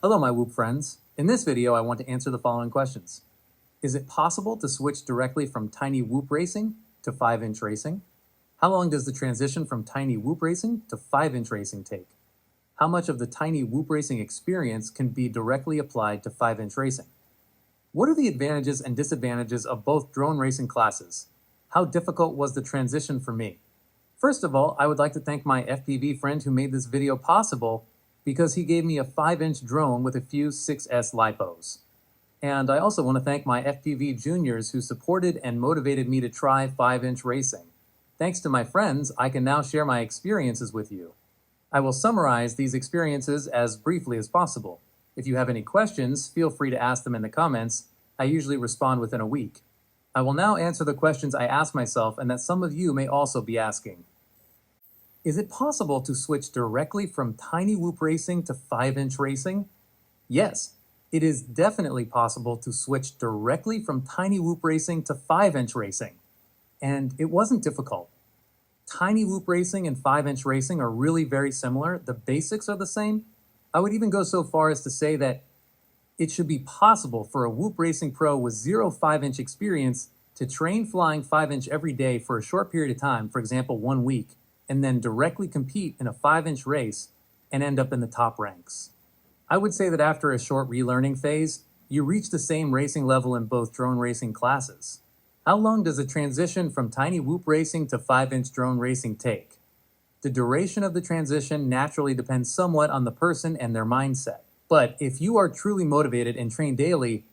Hello, my Whoop friends. In this video, I want to answer the following questions. Is it possible to switch directly from tiny whoop racing to 5-inch racing? How long does the transition from tiny whoop racing to 5-inch racing take? How much of the tiny whoop racing experience can be directly applied to 5-inch racing? What are the advantages and disadvantages of both drone racing classes? How difficult was the transition for me? First of all, I would like to thank my FPV friend who made this video possible because he gave me a 5-inch drone with a few 6S lipos. And I also want to thank my FPV juniors who supported and motivated me to try 5-inch racing. Thanks to my friends, I can now share my experiences with you. I will summarize these experiences as briefly as possible. If you have any questions, feel free to ask them in the comments. I usually respond within a week. I will now answer the questions I ask myself and that some of you may also be asking. Is it possible to switch directly from tiny whoop racing to 5-inch racing? Yes, it is definitely possible to switch directly from tiny whoop racing to 5-inch racing. And it wasn't difficult. Tiny whoop racing and 5-inch racing are really very similar. The basics are the same. I would even go so far as to say that it should be possible for a whoop racing pro with zero 5-inch experience to train flying 5-inch every day for a short period of time, for example, 1 week, and then directly compete in a 5-inch race and end up in the top ranks. I would say that after a short relearning phase, you reach the same racing level in both drone racing classes. How long does a transition from tiny whoop racing to 5-inch drone racing take? The duration of the transition naturally depends somewhat on the person and their mindset. But if you are truly motivated and train daily,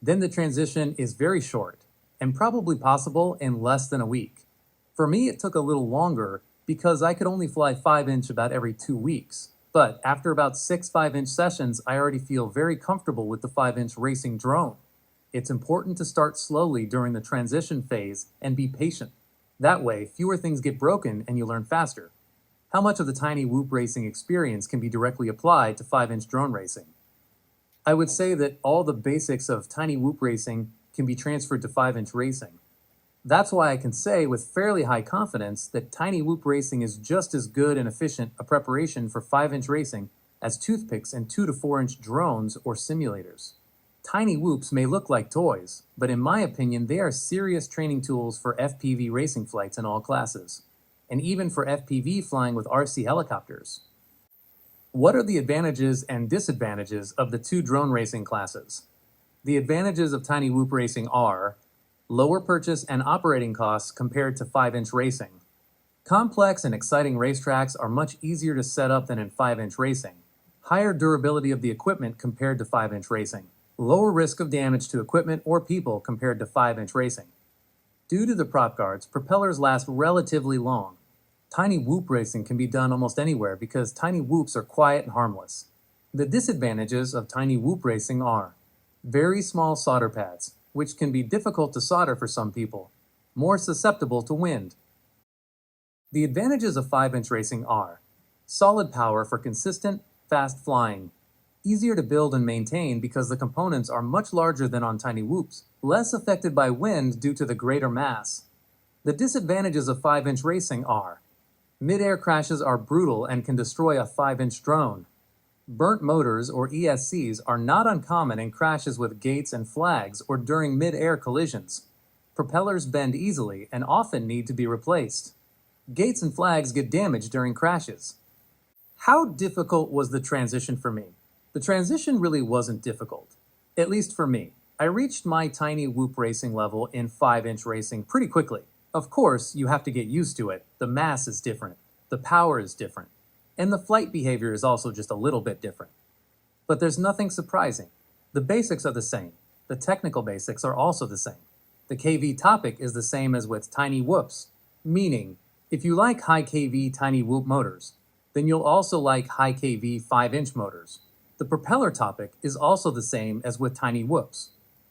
then the transition is very short and probably possible in less than a week. For me, it took a little longer because I could only fly 5-inch about every 2 weeks. But after about 6 5-inch sessions, I already feel very comfortable with the 5-inch racing drone. It's important to start slowly during the transition phase and be patient. That way, fewer things get broken and you learn faster. How much of the tiny whoop racing experience can be directly applied to 5-inch drone racing? I would say that all the basics of tiny whoop racing can be transferred to 5-inch racing. That's why I can say with fairly high confidence that tiny whoop racing is just as good and efficient a preparation for 5-inch racing as toothpicks and 2 to 4-inch drones or simulators. Tiny whoops may look like toys, but in my opinion, they are serious training tools for FPV racing flights in all classes, and even for FPV flying with RC helicopters. What are the advantages and disadvantages of the two drone racing classes? The advantages of tiny whoop racing are lower purchase and operating costs compared to 5-inch racing. Complex and exciting racetracks are much easier to set up than in 5-inch racing. Higher durability of the equipment compared to 5-inch racing. Lower risk of damage to equipment or people compared to 5-inch racing. Due to the prop guards, propellers last relatively long. Tiny whoop racing can be done almost anywhere because tiny whoops are quiet and harmless. The disadvantages of tiny whoop racing are very small solder pads, which can be difficult to solder for some people, more susceptible to wind. The advantages of 5-inch racing are solid power for consistent, fast flying, easier to build and maintain because the components are much larger than on tiny whoops, less affected by wind due to the greater mass. The disadvantages of 5-inch racing are mid-air crashes are brutal and can destroy a 5-inch drone. Burnt motors, or ESCs, are not uncommon in crashes with gates and flags or during mid-air collisions. Propellers bend easily and often need to be replaced. Gates and flags get damaged during crashes. How difficult was the transition for me? The transition really wasn't difficult, at least for me. I reached my tiny whoop racing level in 5-inch racing pretty quickly. Of course, you have to get used to it. The mass is different, the power is different, and the flight behavior is also just a little bit different. But there's nothing surprising. The basics are the same. The technical basics are also the same. The KV topic is the same as with tiny whoops, meaning if you like high KV tiny whoop motors, then you'll also like high KV 5-inch motors. The propeller topic is also the same as with tiny whoops.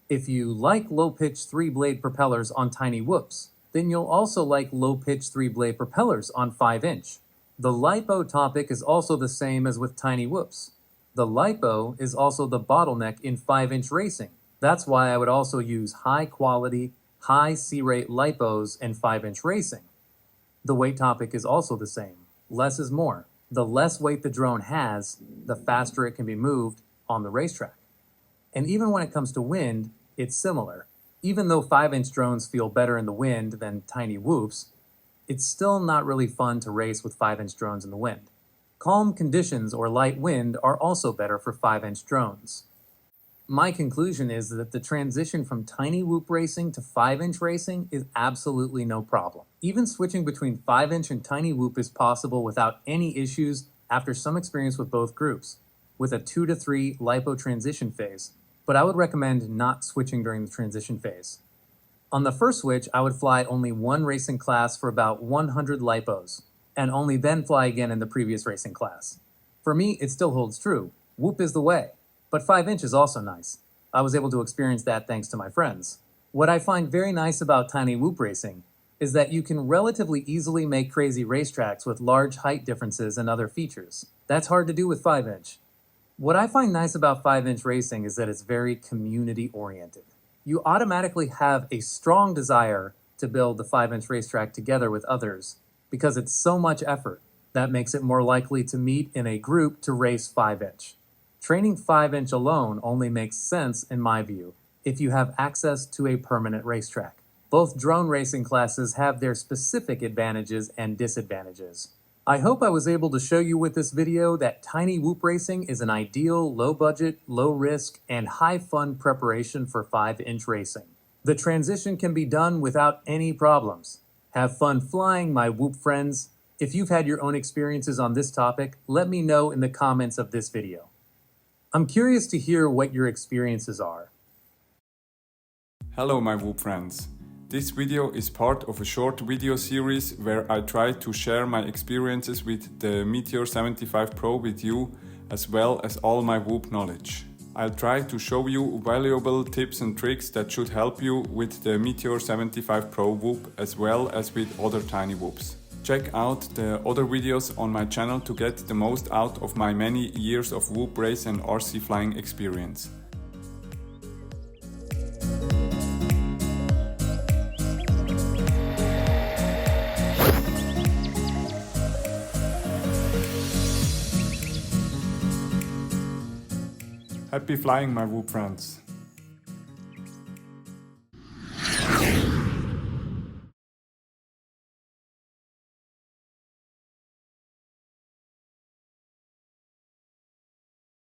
If you like low-pitch 3-blade propellers on tiny whoops, then you'll also like low-pitch 3-blade propellers on 5-inch. The LiPo topic is also the same as with tiny whoops. The LiPo is also the bottleneck in 5-inch racing. That's why I would also use high-quality, high C-rate LiPos in 5-inch racing. The weight topic is also the same. Less is more. The less weight the drone has, the faster it can be moved, on the racetrack. And even when it comes to wind, it's similar. Even though 5-inch drones feel better in the wind than tiny whoops, it's still not really fun to race with 5-inch drones in the wind. Calm conditions or light wind are also better for 5-inch drones. My conclusion is that the transition from tiny whoop racing to 5-inch racing is absolutely no problem. Even switching between 5-inch and tiny whoop is possible without any issues after some experience with both groups, with a 2 to 3 LiPo transition phase, but I would recommend not switching during the transition phase. On the first switch, I would fly only one racing class for about 100 LiPos, and only then fly again in the previous racing class. For me, it still holds true. Whoop is the way. But 5-inch is also nice. I was able to experience that thanks to my friends. What I find very nice about tiny whoop racing is that you can relatively easily make crazy racetracks with large height differences and other features. That's hard to do with 5-inch. What I find nice about 5-inch racing is that it's very community-oriented. You automatically have a strong desire to build the 5-inch racetrack together with others because it's so much effort. That makes it more likely to meet in a group to race 5-inch. Training 5-inch alone only makes sense, in my view, if you have access to a permanent racetrack. Both drone racing classes have their specific advantages and disadvantages. I hope I was able to show you with this video that tiny whoop racing is an ideal, low-budget, low-risk, and high-fun preparation for 5-inch racing. The transition can be done without any problems. Have fun flying, my whoop friends. If you've had your own experiences on this topic, let me know in the comments of this video. I'm curious to hear what your experiences are. Hello my whoop friends. This video is part of a short video series where I try to share my experiences with the Meteor 75 Pro with you, as well as all my whoop knowledge. I'll try to show you valuable tips and tricks that should help you with the Meteor 75 Pro whoop as well as with other tiny whoops. Check out the other videos on my channel to get the most out of my many years of whoop race and RC flying experience. Happy flying my whoop friends!